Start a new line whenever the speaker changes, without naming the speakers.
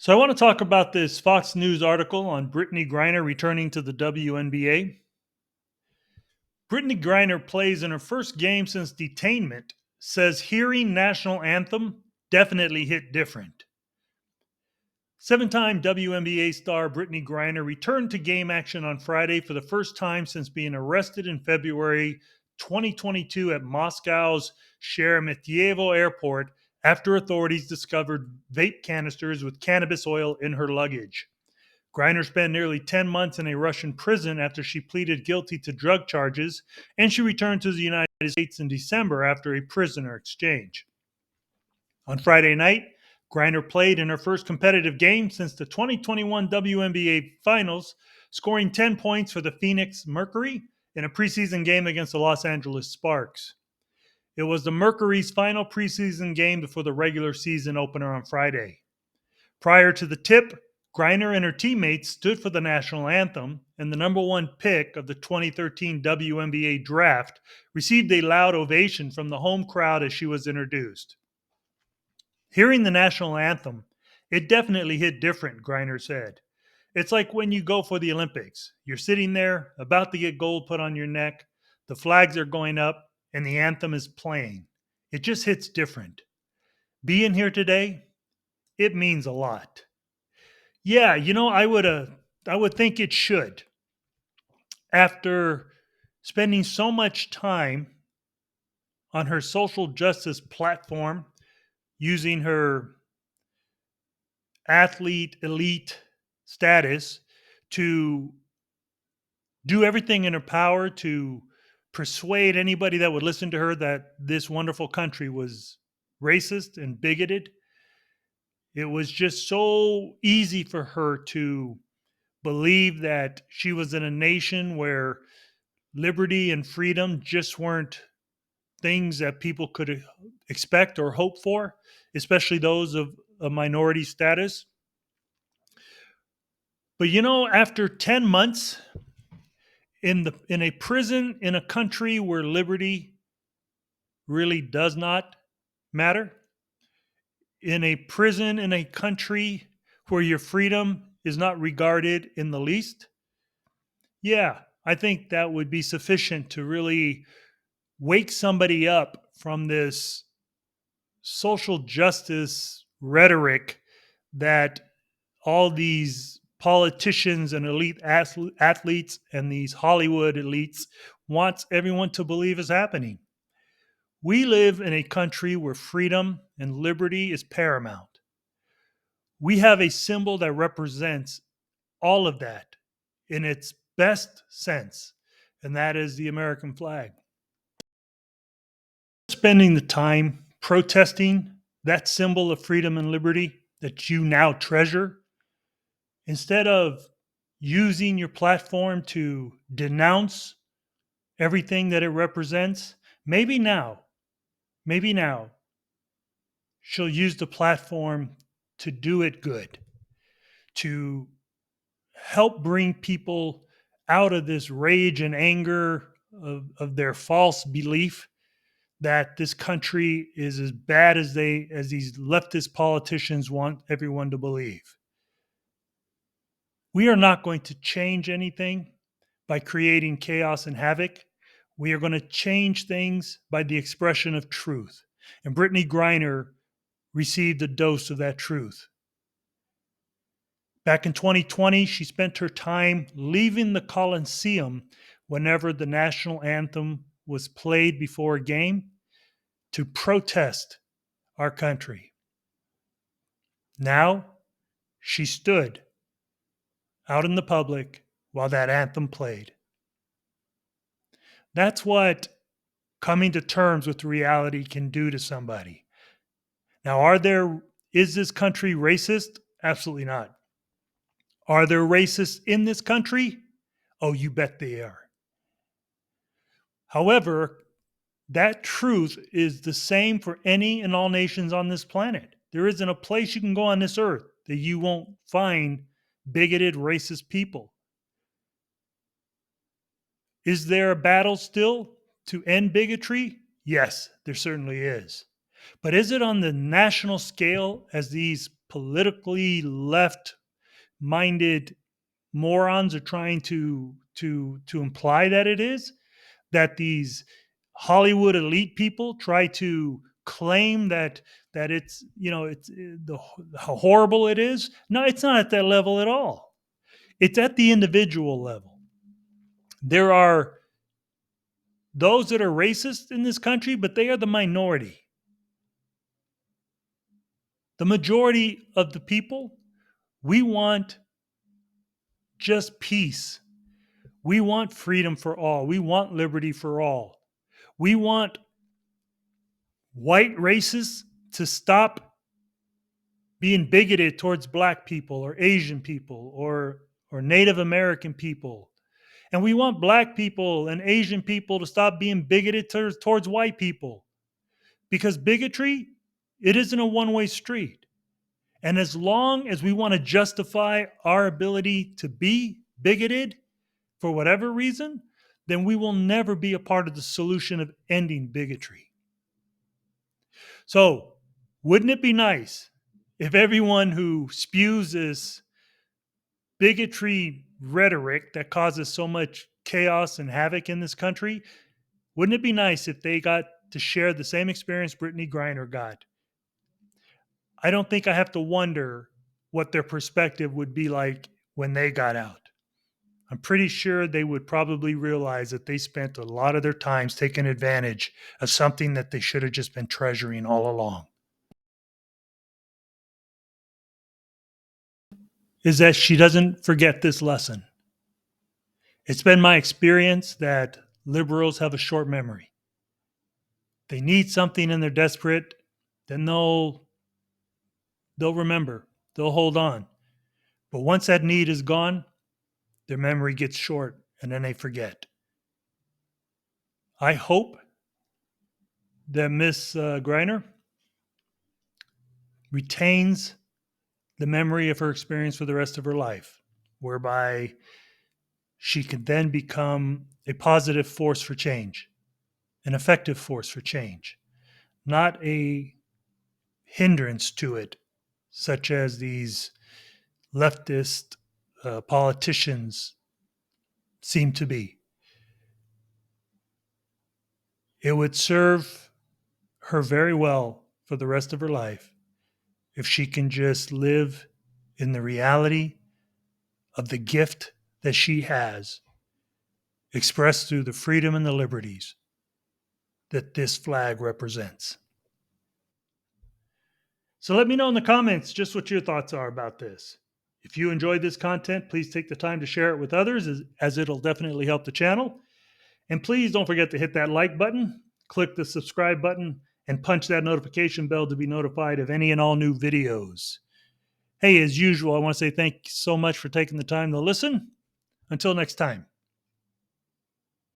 So I want to talk about this Fox News article on Brittney Griner returning to the WNBA. Brittney Griner plays in her first game since detainment, says hearing national anthem definitely hit different. Seven-time WNBA star Brittney Griner returned to game action on Friday for the first time since being arrested in February 2022 at Moscow's Sheremetyevo airport after authorities discovered vape canisters with cannabis oil in her luggage. Griner spent nearly 10 months in a Russian prison after she pleaded guilty to drug charges, and she returned to the United States in December after a prisoner exchange. On Friday night, Griner played in her first competitive game since the 2021 WNBA Finals, scoring 10 points for the Phoenix Mercury in a preseason game against the Los Angeles Sparks. It was the Mercury's final preseason game before the regular season opener on Friday. Prior to the tip, Griner and her teammates stood for the national anthem, and the number one pick of the 2013 WNBA draft received a loud ovation from the home crowd as she was introduced. Hearing the national anthem, it definitely hit different, Griner said. It's like when you go for the Olympics. You're sitting there, about to get gold put on your neck, the flags are going up, and the anthem is playing. It just hits different. Being here today, it means a lot. Yeah, I would think it should. After spending so much time on her social justice platform, using her athlete elite status to do everything in her power to persuade anybody that would listen to her that this wonderful country was racist and bigoted. It was just so easy for her to believe that she was in a nation where liberty and freedom just weren't things that people could expect or hope for, especially those of a minority status. But after 10 months in a prison in a country where liberty really does not matter, in a prison in a country where your freedom is not regarded in the least, yeah, I think that would be sufficient to really wake somebody up from this social justice rhetoric that all these politicians and elite athletes and these Hollywood elites wants everyone to believe is happening. We live in a country where freedom and liberty is paramount. We have a symbol that represents all of that in its best sense, and that is the American flag. Spending the time protesting that symbol of freedom and liberty that you now treasure, instead of using your platform to denounce everything that it represents, maybe now, she'll use the platform to do it good, to help bring people out of this rage and anger of their false belief that this country is as bad as these leftist politicians want everyone to believe. We are not going to change anything by creating chaos and havoc. We are going to change things by the expression of truth. And Brittney Griner received a dose of that truth. Back in 2020, she spent her time leaving the Coliseum whenever the national anthem was played before a game to protest our country. Now, she stood out in the public while that anthem played. That's what coming to terms with reality can do to somebody. Now, is this country racist? Absolutely not. Are there racists in this country? Oh, you bet they are. However, that truth is the same for any and all nations on this planet. There isn't a place you can go on this earth that you won't find bigoted, racist people. Is there a battle still to end bigotry? Yes, there certainly is. But is it on the national scale as these politically left-minded morons are trying to imply that it is, that these Hollywood elite people try to claim that it's, it's how horrible it is. No, it's not at that level at all. It's at the individual level. There are those that are racist in this country, but they are the minority. The majority of the people, we want just peace. We want freedom for all. We want liberty for all. We want white racists to stop being bigoted towards black people or Asian people or Native American people. And we want black people and Asian people to stop being bigoted towards white people. Because bigotry, it isn't a one-way street. And as long as we want to justify our ability to be bigoted for whatever reason, then we will never be a part of the solution of ending bigotry. So, wouldn't it be nice if everyone who spews this bigotry rhetoric that causes so much chaos and havoc in this country, wouldn't it be nice if they got to share the same experience Brittney Griner got? I don't think I have to wonder what their perspective would be like when they got out. I'm pretty sure they would probably realize that they spent a lot of their times taking advantage of something that they should have just been treasuring all along. Is that she doesn't forget this lesson. It's been my experience that liberals have a short memory. They need something and they're desperate, then they'll remember, they'll hold on. But once that need is gone, their memory gets short and then they forget. I hope that Miss Griner retains the memory of her experience for the rest of her life, whereby she can then become a positive force for change, an effective force for change, not a hindrance to it, such as these leftist politicians seem to be. It would serve her very well for the rest of her life if she can just live in the reality of the gift that she has, expressed through the freedom and the liberties that this flag represents. So let me know in the comments just what your thoughts are about this. If you enjoyed this content, please take the time to share it with others, as it'll definitely help the channel. And please don't forget to hit that like button, click the subscribe button, and punch that notification bell to be notified of any and all new videos. Hey, as usual, I want to say thank you so much for taking the time to listen. Until next time.